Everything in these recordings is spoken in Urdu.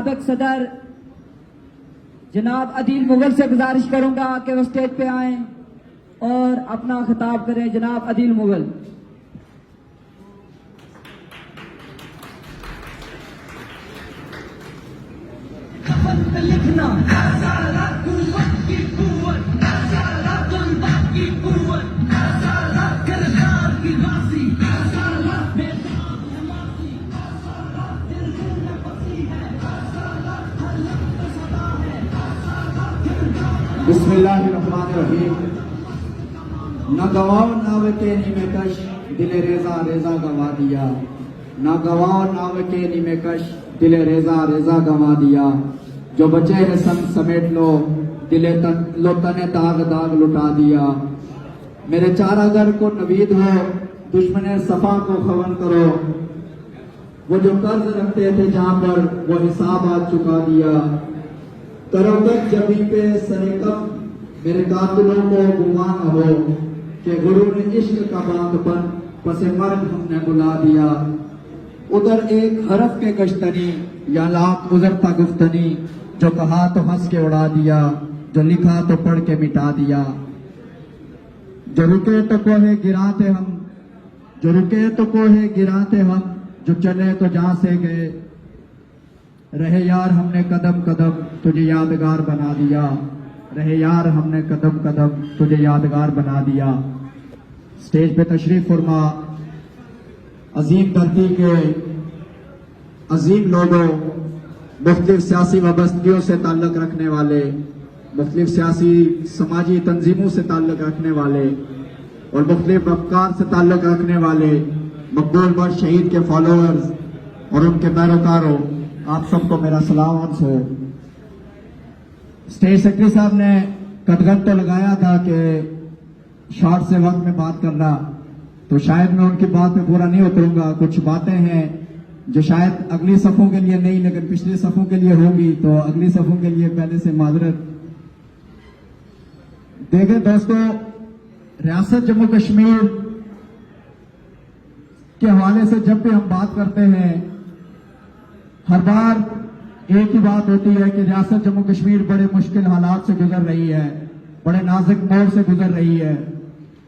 سابق صدر جناب عدیل مغل سے گزارش کروں گا کہ وہ اسٹیج پہ آئیں اور اپنا خطاب کریں. جناب عدیل مغل. لکھنا بسم اللہ الرحمن الرحیم. نہ گواؤ ناو کے نیمے کش دل ریزا ریزا گوا دیا. نہ گواؤ ناو کے نیمے کش دل ریزا ریزا گوا دیا. جو بچے ہیں سنگ سمیٹ لو دل تن داغ داغ لٹا دیا. میرے چارہ گر کو نوید ہو دشمن صفا کو خون کرو. وہ جو قرض رکھتے تھے جہاں پر وہ حساب آج چکا دیا. کرو تک جبھی پہ سرے کم میرے قاتلوں کو گمان نہ ہو کہ غرور عشق کا باندھ بن پس مرگ ہم نے بلا دیا. ادھر ایک حرف کے گشتنی یا لاکھ گزرتا گفتنی جو کہا تو ہنس کے اڑا دیا جو لکھا تو پڑھ کے مٹا دیا. جو رکے تو کوہے گراتے ہم جو رکے تو کوہے گراتے ہم جو چلے تو جہاں سے گئے. رہے یار ہم نے قدم قدم تجھے یادگار بنا دیا. رہے یار ہم نے قدم قدم تجھے یادگار بنا دیا. اسٹیج پہ تشریف فرما عظیم دھرتی کے عظیم لوگوں، مختلف سیاسی وابستگیوں سے تعلق رکھنے والے، مختلف سیاسی سماجی تنظیموں سے تعلق رکھنے والے اور مختلف افکار سے تعلق رکھنے والے مقبول بٹ شہید کے فالوورز اور ان کے پیروکاروں، آپ سب کو میرا سلام عرض ہو. اسٹیج سیکرٹری صاحب نے قدغن تو لگایا تھا کہ شارٹ سے وقت میں بات کرنا، تو شاید میں ان کی بات پہ پورا نہیں اتروں گا. کچھ باتیں ہیں جو شاید اگلی صفوں کے لیے نہیں لیکن پچھلی صفوں کے لیے ہوگی، تو اگلی صفوں کے لیے پہلے سے معذرت. دیکھیں دوستو، ریاست جموں کشمیر کے حوالے سے جب بھی ہم بات کرتے ہیں ہر بار ایک ہی بات ہوتی ہے کہ ریاست جموں کشمیر بڑے مشکل حالات سے گزر رہی ہے، بڑے نازک موڑ سے گزر رہی ہے.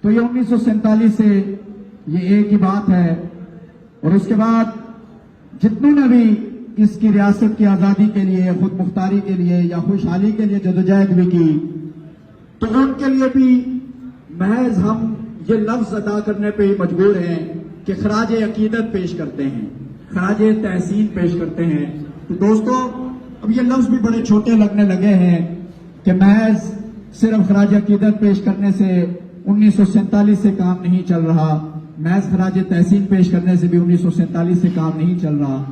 تو یہ 1947 سے یہ ایک ہی بات ہے. اور اس کے بعد جتنوں نے بھی اس کی ریاست کی آزادی کے لیے، خود مختاری کے لیے یا خوشحالی کے لیے جدوجہد بھی کی، تو ان کے لیے بھی محض ہم یہ لفظ ادا کرنے پہ ہی مجبور ہیں کہ خراج عقیدت پیش کرتے ہیں، خراج تحسین پیش کرتے ہیں. تو دوستو، اب یہ لفظ بھی بڑے چھوٹے لگنے لگے ہیں کہ محض صرف خراج عقیدت پیش کرنے سے 1947 سے کام نہیں چل رہا، محض خراج تحسین پیش کرنے سے بھی 1947 سے کام نہیں چل رہا.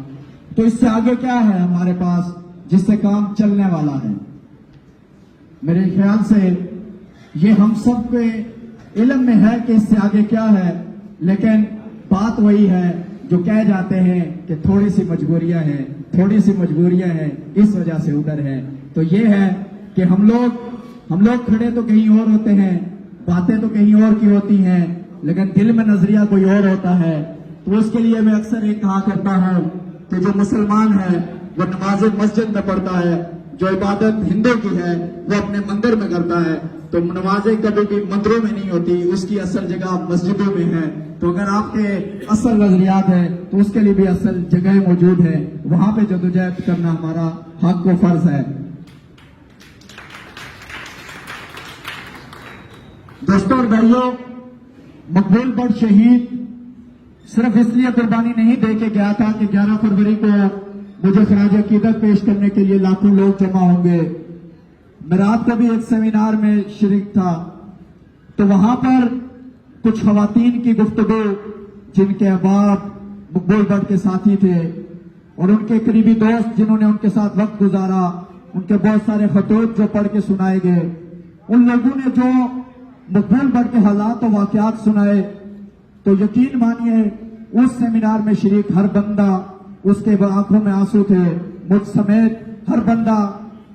تو اس سے آگے کیا ہے ہمارے پاس جس سے کام چلنے والا ہے؟ میرے خیال سے یہ ہم سب کے علم میں ہے کہ اس سے آگے کیا ہے، لیکن بات وہی ہے جو کہہ جاتے ہیں کہ تھوڑی سی مجبوریاں ہیں، تھوڑی سی مجبوریاں ہیں، اس وجہ سے ادھر ہے. تو یہ ہے کہ ہم لوگ کھڑے تو کہیں اور ہوتے ہیں، باتیں تو کہیں اور کی ہوتی ہیں، لیکن دل میں نظریہ کوئی اور ہوتا ہے. تو اس کے لیے میں اکثر یہ کہا کرتا ہوں کہ جو مسلمان ہے وہ نماز مسجد میں پڑھتا ہے، جو عبادت ہندو کی ہے وہ اپنے مندر میں کرتا ہے. تو نمازیں کبھی بھی مندروں میں نہیں ہوتی، اس کی اصل جگہ مسجدوں میں ہے. تو اگر آپ کے اصل نظریات ہیں تو اس کے لیے بھی اصل جگہ موجود ہے، وہاں پہ جدوجہد کرنا ہمارا حق و فرض ہے. دوستوں اور بھائیوں، مقبول بٹ شہید صرف اس لیے قربانی نہیں دے کے گیا تھا کہ 11 فروری کو مجھے خراج عقیدت پیش کرنے کے لیے لاکھوں لوگ جمع ہوں گے. میں رات کو بھی ایک سیمینار میں شریک تھا، تو وہاں پر کچھ خواتین کی گفتگو جن کے احباب مقبول بٹ کے ساتھی تھے اور ان کے قریبی دوست جنہوں نے ان کے ساتھ وقت گزارا، ان کے بہت سارے خطوط جو پڑھ کے سنائے گئے، ان لوگوں نے جو مقبول بٹ کے حالات و واقعات سنائے، تو یقین مانیے اس سیمینار میں شریک ہر بندہ اس کے آنکھوں میں آنسو تھے، مجھ سمیت ہر بندہ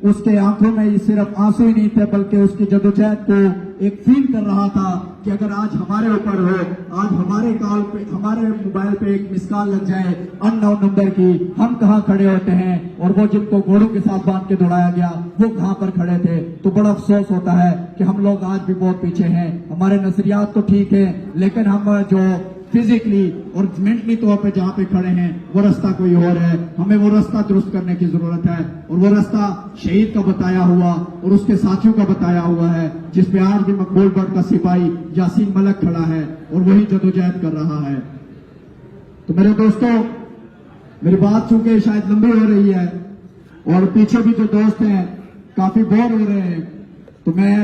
اس کے آنکھوں میں صرف آنسو ہی نہیں تھے بلکہ اس کی جدوجہد کو ایک فیل کر رہا تھا کہ اگر آج ہمارے اوپر ہو, آج ہمارے کال پہ, ہمارے موبائل پہ ایک مس کال لگ جائے ان نون نمبر کی, ہم کہاں کھڑے ہوتے ہیں اور وہ جن کو گھوڑوں کے ساتھ باندھ کے دوڑایا گیا وہ کہاں پر کھڑے تھے. تو بڑا افسوس ہوتا ہے کہ ہم لوگ آج بھی بہت پیچھے ہیں. ہمارے نظریات تو ٹھیک ہیں لیکن ہم جو فزیکلی اور مینٹلی طور پہ جہاں پہ کھڑے ہیں وہ راستہ کوئی اور ہے. ہمیں وہ راستہ درست کرنے کی ضرورت ہے, اور وہ راستہ شہید کا بتایا ہوا اور اس کے ساتھیوں کا بتایا ہوا ہے, جس پہ آج بھی مقبول بٹ کا سپاہی یاسین ملک کھڑا ہے اور وہی جدوجہد کر رہا ہے. تو میرے دوستوں, میری بات چونکہ شاید لمبی ہو رہی ہے اور پیچھے بھی جو دوست ہیں کافی بور ہو رہے ہیں, تو میں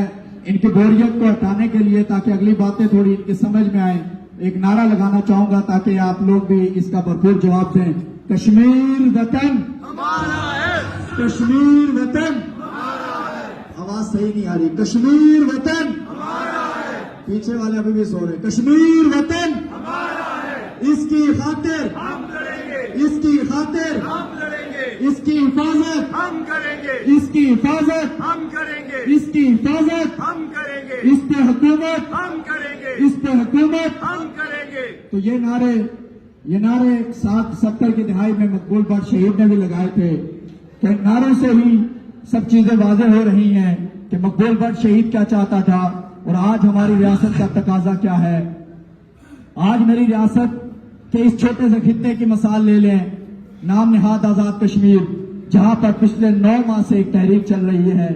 ان کی بوریت کو ہٹانے کے لیے تاکہ اگلی باتیں تھوڑی ان کی سمجھ میں آئیں ایک نعرہ لگانا چاہوں گا تاکہ آپ لوگ بھی اس کا بھرپور جواب دیں. کشمیر وطن ہمارا ہے, کشمیر وطن ہمارا ہے. آواز صحیح نہیں آ رہی. کشمیر وطن ہمارا ہے. پیچھے والے ابھی بھی سو رہے. کشمیر وطن ہمارا ہے. اس کی خاطر ہم لڑیں گے, اس کی خاطر ہم لڑیں گے, اس کی حفاظت ہم کریں گے, اس کی حفاظت ہم کریں گے, اس کی حفاظت ہم کریں گے, اس پہ حکومت ہم کریں گے, اس پہ حکومت ہم کریں گے. تو یہ نعرے 70 کی دہائی میں مقبول بٹ شہید نے بھی لگائے تھے. کہ ان نعروں سے ہی سب چیزیں واضح ہو رہی ہیں کہ مقبول بٹ شہید کیا چاہتا تھا اور آج ہماری ریاست کا تقاضا کیا ہے. آج میری ریاست کے اس چھوٹے سے خطے کی مثال لے لیں, نام نہاد آزاد کشمیر, جہاں پر پچھلے 9 ماہ سے ایک تحریک چل رہی ہے.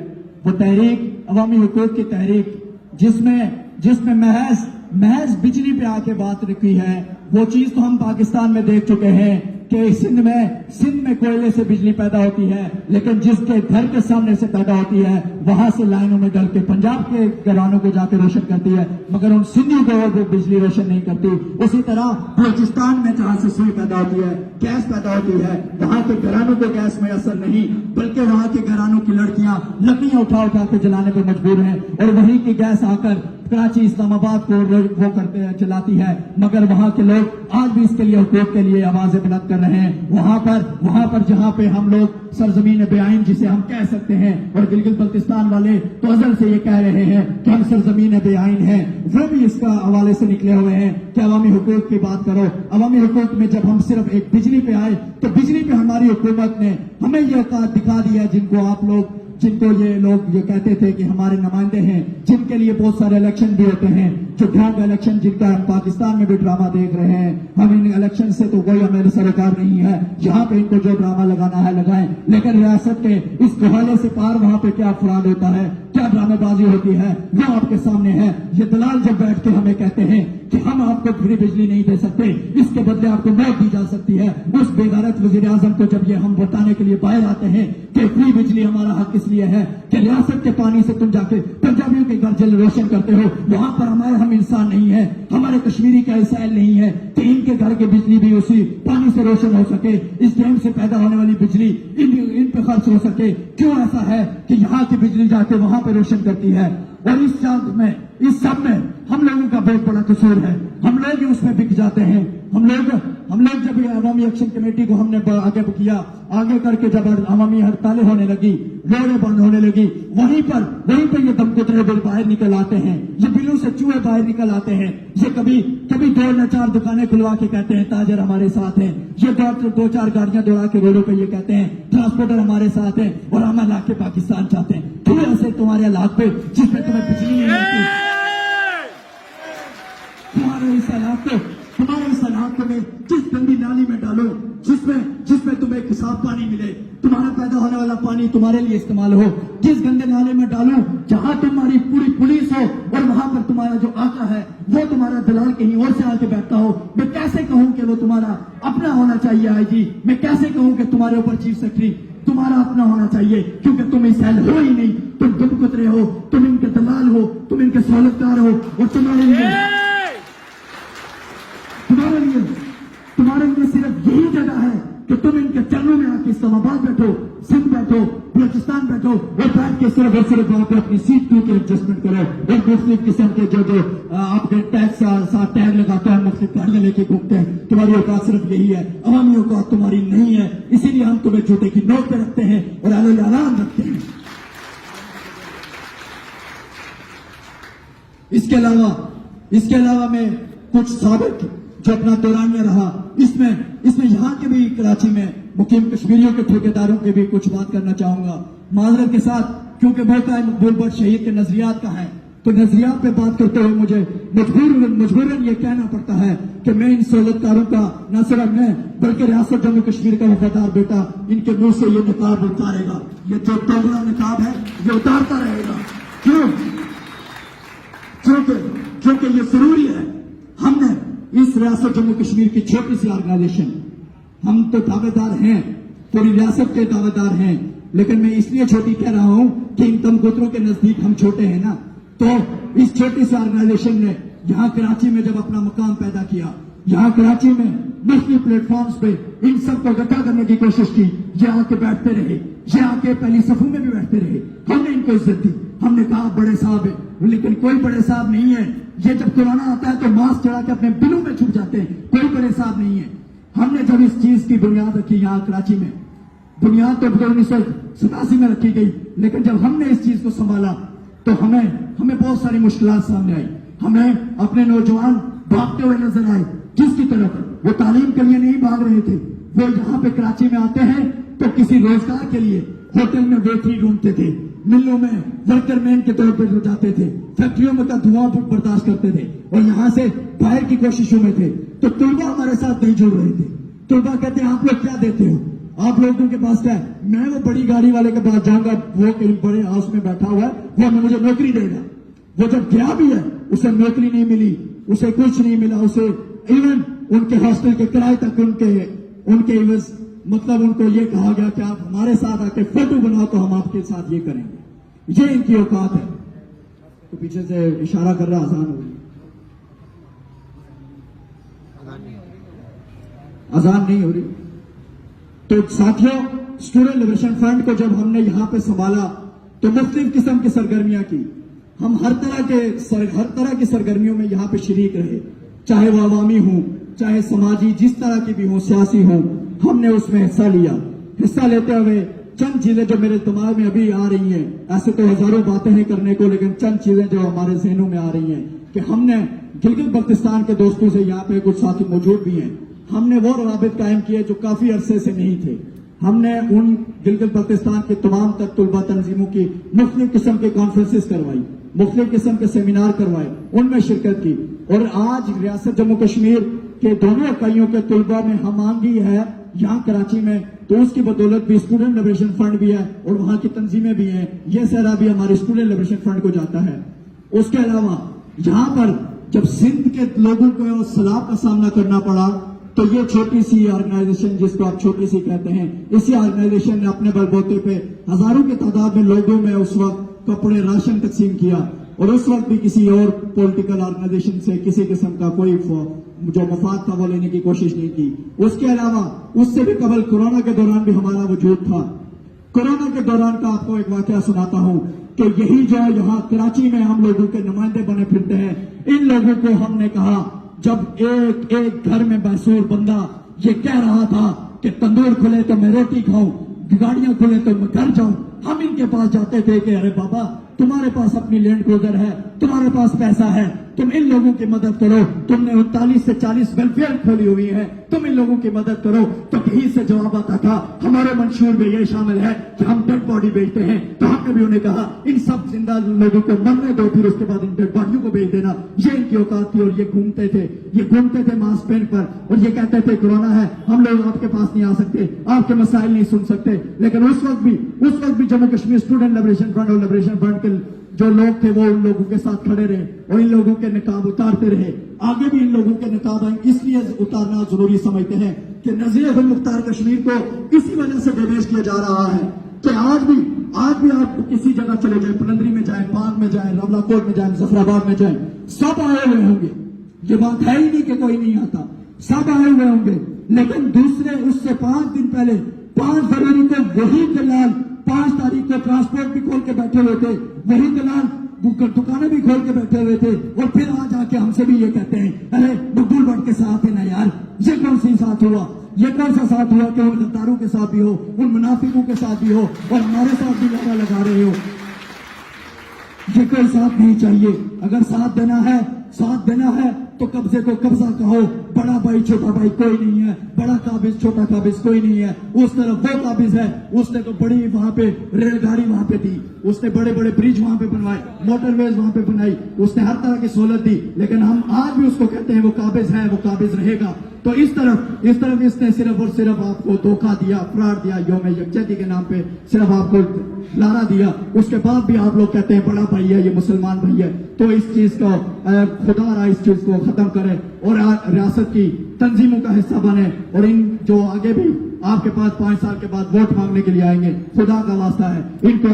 وہ تحریک عوامی حقوق کی تحریک, جس میں محض بجلی پہ آ کے بات رکھی ہے. وہ چیز تو ہم پاکستان میں دیکھ چکے ہیں کہ سندھ میں کوئلے سے بجلی پیدا ہوتی ہے, لیکن جس کے گھر کے سامنے سے پیدا ہوتی ہے وہاں سے لائنوں میں ڈل کے پنجاب کے گھرانوں کو جا کے روشن کرتی ہے, مگر ان سندھیوں کو وہ بجلی روشن نہیں کرتی. اسی طرح بلوچستان میں جہاں سے سوئی پیدا ہوتی ہے, گیس پیدا ہوتی ہے, وہاں کے گھرانوں کو گیس میسر نہیں, بلکہ وہاں کے گھرانوں کی لڑکیاں لکڑیاں اٹھا کے جلانے پہ مجبور ہیں, اور وہیں کی گیس آ کر کراچی اسلام آباد کو وہ کرتے ہیں چلاتی ہے. مگر وہاں کے لوگ آج بھی اس کے لیے حقوق کے لیے آوازیں بلند کر رہے ہیں. وہاں پر جہاں پہ ہم لوگ سرزمین بے آئین جسے ہم کہہ سکتے ہیں, اور گلگت بلتستان والے تو ازل سے یہ کہہ رہے ہیں کہ ہم سرزمین بے آئین ہیں, وہ بھی اس کا حوالے سے نکلے ہوئے ہیں کہ عوامی حقوق کی بات کرو. عوامی حقوق میں جب ہم صرف ایک بجلی پہ آئے تو بجلی پہ ہماری حکومت نے ہمیں یہ اوقات دکھا دیا جن کو یہ لوگ یہ کہتے تھے کہ ہمارے نمائندے ہیں, جن کے لیے بہت سارے الیکشن بھی ہوتے ہیں, جو ڈھانگ الیکشن جن کا ہم پاکستان میں بھی ڈرامہ دیکھ رہے ہیں. ہم ان الیکشن سے تو کوئی ہمیں سروکار نہیں ہے, جہاں پہ ان کو جو ڈرامہ لگانا ہے لگائیں, لیکن ریاست کے اس گہوالے سے پار وہاں پہ کیا فراد ہوتا ہے, کیا ڈرامے بازی ہوتی ہے, وہ آپ کے سامنے ہے. یہ دلال جب بیٹھ کے ہمیں کہتے ہیں کہ ہم آپ کو فری بجلی نہیں دے سکتے, اس کے بدلے آپ کو موت دی جا سکتی ہے, اس بے غیرت وزیر اعظم کو جب یہ ہم بتانے کے لیے باہر آتے ہیں کہ فری بجلی ہمارا حق اس لیے ہے کہ ریاست کے پانی سے تم جا کے پنجابیوں کے گھر جل روشن کرتے ہو, وہاں پر ہم انسان نہیں ہے, ہمارے کشمیری کا اسرائیل نہیں ہے کہ ان کے گھر کی بجلی بھی اسی پانی سے روشن ہو سکے, اس ڈیم سے پیدا ہونے والی بجلی ان پہ خرچ ہو سکے. کیوں ایسا ہے کہ یہاں کی بجلی جا کے وہاں پہ روشن کرتی ہے؟ اور اس سب میں ہم لوگوں کا بہت بڑا قصور ہے. ہم لوگ اس میں بک جاتے ہیں. ہم لوگ جب یہ عوامی ایکشن کمیٹی کو ہم نے آگے کر کے جب عوامی ہڑتالیں ہونے لگی, روڈیں بند ہونے لگی, وہیں پر یہ دم کترے بل باہر نکل آتے ہیں, یہ بلوں سے چوہے باہر نکل آتے ہیں. یہ کبھی 2-4 دکانیں کھلوا کے کہتے ہیں تاجر ہمارے ساتھ ہیں, یہ 2-4 گاڑیاں دوڑا کے روڈوں پہ یہ کہتے ہیں ٹرانسپورٹر ہمارے ساتھ ہیں, اور ہم علاقے پاکستان چاہتے ہیں. کیوں ایسے تمہارے علاقے پہ جس میں تمہیں بجلی نہیں ملتی, تمہارے اس علاقے میں جس گندی نالی میں ڈالو جس میں تمہیں صاف پانی ملے, تمہارا پیدا ہونے والا پانی تمہارے لیے استعمال ہو, جس گندے نالے میں ڈالو جہاں تمہاری پوری پولیس ہو اور وہاں پر تمہارا جو آقا ہے وہ تمہارا دلال کہیں اور سے آ کے بیٹھتا ہو. میں کیسے کہوں کہ وہ تمہارا اپنا ہونا چاہیے آئی جی, میں کیسے کہوں کہ تمہارے اوپر چیف سیکرٹری تمہارا اپنا ہونا چاہیے, کیونکہ تم اس سیل ہو ہی نہیں, تم دم کترے ہو, تم ان کے دلال ہو, تم ان کے سہولتکار ہو, اور تمہارے لیے صرف یہی جگہ ہے کہ تم ان کے چرنوں میں آ کے اسلام آباد بیٹھو, سندھ بیٹھو, بلوچستان بیٹھو, اور بیٹھ کے صرف وہاں پہ اپنی سیٹ کے ایڈجسٹمنٹ کرو, اور مختلف قسم کے جو آپ کے ٹیکس ساتھ ٹیگ لگاتے ہیں, مختلف گاڑیاں لے کے گھومتے ہیں. تمہاری اوقات صرف یہی ہے, عوامی اوقات تمہاری نہیں ہے. اسی لیے ہم تمہیں جوتے کی نوٹ پہ رکھتے ہیں اور اعلان رکھتے ہیں. اس کے علاوہ میں کچھ سابق جو اپنا دورانیہ رہا اس میں یہاں کے بھی کراچی میں مقیم کشمیریوں کے ٹھیکیداروں کے بھی کچھ بات کرنا چاہوں گا معذرت کے ساتھ، کیونکہ موقع مقبول بٹ شہید کے نظریات کا ہے، تو نظریات پہ بات کرتے ہوئے مجھے مجبوراً یہ کہنا پڑتا ہے کہ میں ان سہولتکاروں کا نہ صرف میں بلکہ ریاست جموں کشمیر کا وفادار بیٹا ان کے منہ سے یہ نقاب اتارے گا، یہ جو دوگلا نقاب ہے یہ اتارتا رہے گا۔ کیونکہ یہ ضروری ہے۔ ہم نے اس ریاست جموں کشمیر کی چھوٹی سی آرگنائزیشن، ہم تو دعوے دار ہیں، پوری ریاست کے دعوے دار ہیں، لیکن میں اس لیے چھوٹی کہہ رہا ہوں کہ ان تمغوتروں کے نزدیک ہم چھوٹے ہیں نا، تو اس چھوٹی سی آرگنائزیشن نے یہاں کراچی میں جب اپنا مقام پیدا کیا، یہاں کراچی میں مختلف پلیٹ فارمز پہ ان سب کو اکٹھا کرنے کی کوشش کی، یہ آ کے بیٹھتے رہے، یہ آ کے پہلی صفوں میں بھی بیٹھتے رہے، ہم نے ان کو عزت دی، ہم نے کہا بڑے صاحب ہے، لیکن کوئی بڑے صاحب نہیں ہے، یہ جب کورونا آتا ہے تو ماسک چڑھا کے اپنے بلوں میں چھپ جاتے ہیں، کوئی بڑے صاحب نہیں ہے۔ ہم نے جب اس چیز کی بنیاد رکھی یہاں کراچی میں، بنیاد تو 1987 میں رکھی گئی، لیکن جب ہم نے اس چیز کو سنبھالا تو ہمیں بہت ساری مشکلات سامنے آئی، ہمیں اپنے نوجوان بھاگتے ہوئے نظر آئے، جس کی طرف وہ تعلیم کے لیے نہیں بھاگ رہے تھے، وہ یہاں پہ کراچی میں آتے ہیں تو کسی روزگار کے لیے ہوٹل میں ویٹری ڈھونڈتے تھے، ملوں میں ورکر مین کے طور پر جاتے تھے، فیکٹریوں میں کا دھواں برداشت کرتے تھے اور یہاں سے باہر کی کوششوں میں تھے، تو طلبا ہمارے ساتھ نہیں جڑ رہے تھے۔ طلبا کہتے ہیں آپ لوگ کیا دیتے ہو، آپ لوگوں کے پاس کیا ہے؟ میں وہ بڑی گاڑی والے کے پاس جاؤں گا، وہ کہیں بڑے ہاؤس میں بیٹھا ہوا ہے، وہ مجھے نوکری دے گا۔ وہ جب گیا بھی ہے اسے نوکری نہیں ملی، اسے کچھ نہیں ملا، اسے ایون ان کے ہاسٹل کے کرائے تک ان کے عوض مطلب ان کو یہ کہا گیا کہ آپ ہمارے ساتھ آ کے فوٹو بناؤ تو ہم آپ کے ساتھ یہ کریں گے، یہ ان کی اوقات ہے۔ تو پیچھے سے اشارہ کر رہا، آسان ہو رہی، آسان نہیں ہو رہی۔ تو ساتھیوں، اسٹوڈنٹ لبریشن فرنٹ کو جب ہم نے یہاں پہ سنبھالا تو مختلف قسم کی سرگرمیاں کی، ہم ہر طرح کی سرگرمیوں میں یہاں پہ شریک رہے، چاہے وہ عوامی ہوں، چاہے سماجی، جس طرح کی بھی ہوں، سیاسی ہوں، ہم نے اس میں حصہ لیا۔ حصہ لیتے ہوئے چند چیزیں جو میرے دماغ میں ابھی آ رہی ہیں، ایسے تو ہزاروں باتیں ہیں کرنے کو، لیکن چند چیزیں جو ہمارے ذہنوں میں آ رہی ہیں کہ ہم نے گلگت بلتستان کے دوستوں سے، یہاں پہ کچھ ساتھی موجود بھی ہیں، ہم نے وہ روابط قائم کیے جو کافی عرصے سے نہیں تھے۔ ہم نے ان گلگت بلتستان کے تمام تک طلبہ تنظیموں کی مختلف قسم کے کانفرنسز کروائی، مختلف قسم کے سیمینار کروائے، ان میں شرکت کی، اور آج ریاست جموں کشمیر کے دونوں اکائیوں کے طلبہ میں ہم آہنگی ہے یہاں کراچی میں، تو اس کی بدولت بھی اسٹوڈنٹ لبریشن فرنٹ بھی ہے اور وہاں کی تنظیمیں بھی ہیں، یہ سہرا بھی ہمارے اسٹوڈنٹ لبریشن فرنٹ کو جاتا ہے۔ اس کے علاوہ یہاں پر جب سندھ کے لوگوں کو سیلاب کا سامنا کرنا پڑا تو یہ چھوٹی سی آرگنائزیشن، جس کو آپ چھوٹی سی کہتے ہیں، اسی آرگنائزیشن نے اپنے بل بوتے پہ ہزاروں کی تعداد میں لوگوں میں اس وقت کپڑے، راشن تقسیم کیا، اور اس وقت بھی کسی اور پولیٹیکل آرگنائزیشن سے کسی قسم کا کوئی جو مفاد تھا وہ لینے کی کوشش نہیں کی۔ اس کے علاوہ اس سے بھی قبل کورونا کے دوران بھی ہمارا وجود تھا۔ کورونا کے دوران کا آپ کو ایک واقعہ سناتا ہوں کہ یہی جو یہاں کراچی میں ہم لوگوں کے نمائندے بنے پھرتے ہیں، ان لوگوں کو ہم نے کہا، جب ایک ایک گھر میں محصور بندہ یہ کہہ رہا تھا کہ تندور کھلے تو میں روٹی کھاؤں، گاڑیاں کھلے تو میں گھر جاؤں، ہم ان کے پاس جاتے تھے کہ ارے بابا تمہارے پاس اپنی لینڈ کروزر ہے، تمہارے پاس پیسہ ہے، تم ان لوگوں کی مدد کرو، تم نے 39 سے 40 ویلفیئر کھولی ہوئی ہے، تم ان لوگوں کی مدد کرو۔ تو کہیں سے جواب آتا تھا ہمارے منشور میں یہ شامل ہے کہ ہم ڈیڈ باڈی بیچتے ہیں، تو ہم نے بھی انہیں کہا ان سب زندہ لوگوں کو مرنے دو، پھر اس کے بعد ان ڈیڈ باڈیوں کو بیچ دینا۔ یہ ان کی اوقات تھی، اور یہ گھومتے تھے ماسک پہن پر، اور یہ کہتے تھے کورونا ہے، ہم لوگ آپ کے پاس نہیں آ سکتے، آپ کے مسائل نہیں سن سکتے۔ لیکن اس وقت بھی Jammu Kashmir student liberation front اور لبریشن فرنٹ کے جو لوگ تھے وہ ان لوگوں کے ساتھ کھڑے رہے اور ان لوگوں کے نقاب اتارتے رہے۔ آگے بھی ان لوگوں کے نقاب اس لیے اتارنا ضروری سمجھتے ہیں کہ نذیر احمد مختار کشمیر کو اسی وجہ سے ڈیمیج کیا جا رہا ہے کہ آج بھی آپ کسی جگہ چلے جائیں، پلندری میں جائیں، پان میں جائیں، رولا کوٹ میں جائیں، مظفر آباد میں جائیں، سب آئے ہوئے ہوں گے۔ یہ بات ہے ہی نہیں کہ کوئی نہیں آتا، سب آئے ہوئے ہوں گے، لیکن دوسرے اس سے 5 دن پہلے 5 فروری کو وہی دلال 5 تاریخ کو ٹرانسپورٹ بھی کھول کے بیٹھے ہوئے تھے، وہی دلال دکانیں بھی کھول کے بیٹھے ہوئے تھے، اور پھر آج آ کے ہم سے بھی یہ کہتے ہیں ارے مقبول بٹ کے ساتھ ہے نا یار۔ یہ کون سی ساتھ ہوا؟ یہ کون سا ساتھ ہوا کہ ان غداروں کے ساتھ بھی ہو، ان منافقوں کے ساتھ بھی ہو، اور ہمارے ساتھ بھی نعرہ لگا رہے ہو؟ یہ کوئی ساتھ نہیں چاہیے. اگر ساتھ دینا ہے تو قبضے کو قبضہ کہو. بڑا بھائی چھوٹا بھائی کوئی نہیں ہے, بڑا قابض چھوٹا قابض کوئی نہیں ہے. اس طرف وہ قابض ہے, اس نے تو بڑی وہاں پہ ریل گاڑی وہاں پہ دی, اس نے بڑے بڑے برج وہاں پہ بنوائے, موٹر ویز وہاں پہ بنائی, اس نے ہر طرح کی سہولت دی. لیکن ہم آج بھی اس کو کہتے ہیں وہ قابض ہے, وہ قابض رہے گا. تو اس طرف اس نے صرف اور صرف آپ کو دھوکہ دیا, فراڈ دیا, یوم یکجہتی کے نام پہ صرف آپ کو لارا دیا. اس کے بعد بھی آپ لوگ کہتے ہیں بڑا بھائی ہے, یہ مسلمان بھائی ہے. تو اس چیز کو خدا را اس چیز کو ختم کرے اور ریاست کی تنظیموں کا حصہ بنے. اور ان جو آگے بھی آپ کے پاس 5 سال کے بعد ووٹ مانگنے کے لیے آئیں گے, خدا کا واسطہ ہے ان کو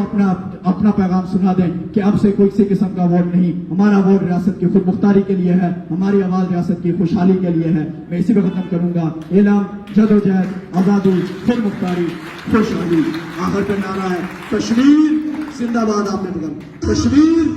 اپنا پیغام سنا دیں کہ اب سے کوئی کسی قسم کا ووٹ نہیں. ہمارا ووٹ ریاست کی خود مختاری کے لیے ہے, ہماری آواز ریاست کی خوشحالی کے لیے ہے. میں اسی پہ ختم کروں گا. اعلام جدوجہد, آزادی, خود مختاری, خوشحالی. آخر پہ نعرہ ہے کشمیر زندہ باد. آپ نے بگم کشمیر